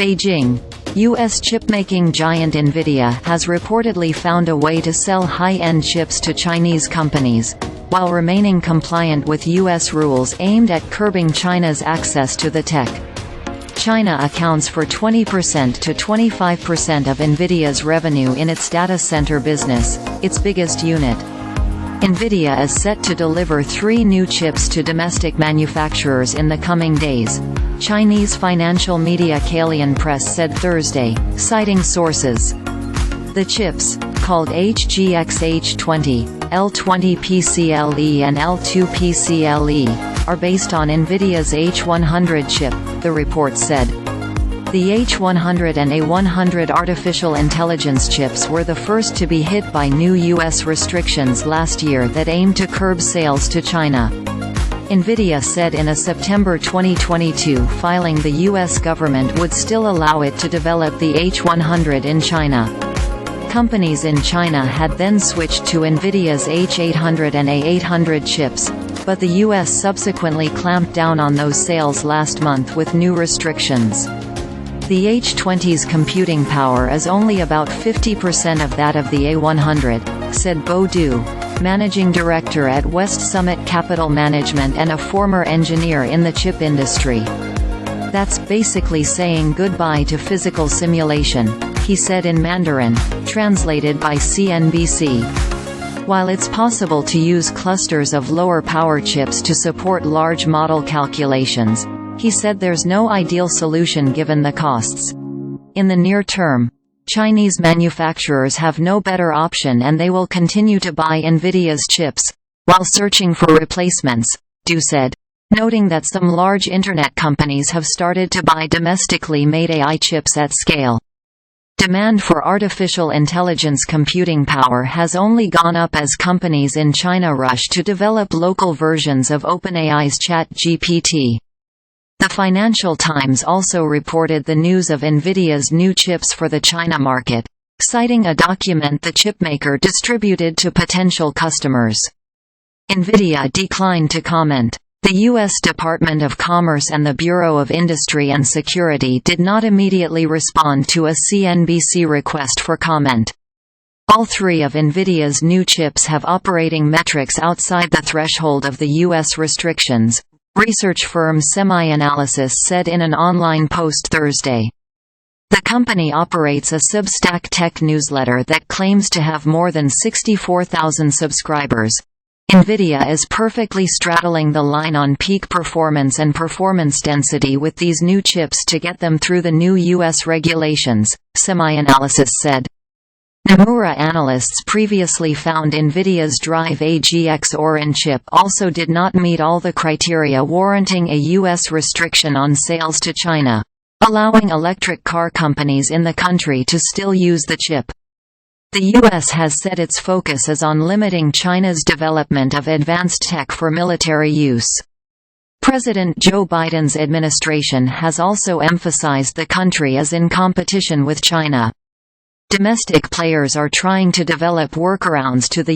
Beijing. U.S. chipmaking giant Nvidia has reportedly found a way to sell high-end chips to Chinese companies, while remaining compliant with U.S. rules aimed at curbing China's access to the tech. China accounts for 20% to 25% of Nvidia's revenue in its data center business, its biggest unit. Nvidia is set to deliver 3 new chips to domestic manufacturers in the coming days, Chinese financial media Kalian Press said Thursday, citing sources. The chips, called HGX H20, L20 PCLE and L2 PCLE, are based on Nvidia's H100 chip, the report said. The H100 and A100 artificial intelligence chips were the first to be hit by new U.S. restrictions last year that aimed to curb sales to China. Nvidia said in a September 2022 filing the U.S. government would still allow it to develop the H100 in China. Companies in China had then switched to Nvidia's H800 and A800 chips, but the U.S. subsequently clamped down on those sales last month with new restrictions. The H20's computing power is only about 50% of that of the A100, said Bo Du, managing director at West Summit Capital Management and a former engineer in the chip industry. That's basically saying goodbye to physical simulation, he said in Mandarin, translated by CNBC. While it's possible to use clusters of lower power chips to support large model calculations, he said there's no ideal solution given the costs. In the near term, Chinese manufacturers have no better option and they will continue to buy Nvidia's chips, while searching for replacements, Du said, noting that some large internet companies have started to buy domestically made AI chips at scale. Demand for artificial intelligence computing power has only gone up as companies in China rush to develop local versions of OpenAI's ChatGPT. The Financial Times also reported the news of Nvidia's new chips for the China market, citing a document the chipmaker distributed to potential customers. Nvidia declined to comment. The U.S. Department of Commerce and the Bureau of Industry and Security did not immediately respond to a CNBC request for comment. All 3 of Nvidia's new chips have operating metrics outside the threshold of the U.S. restrictions, research firm SemiAnalysis said in an online post Thursday. The company operates a Substack tech newsletter that claims to have more than 64,000 subscribers. Nvidia is perfectly straddling the line on peak performance and performance density with these new chips to get them through the new U.S. regulations, SemiAnalysis said. Nomura analysts previously found Nvidia's Drive AGX Orin chip also did not meet all the criteria warranting a U.S. restriction on sales to China, allowing electric car companies in the country to still use the chip. The U.S. has said its focus is on limiting China's development of advanced tech for military use. President Joe Biden's administration has also emphasized the country is in competition with China. Domestic players are trying to develop workarounds to the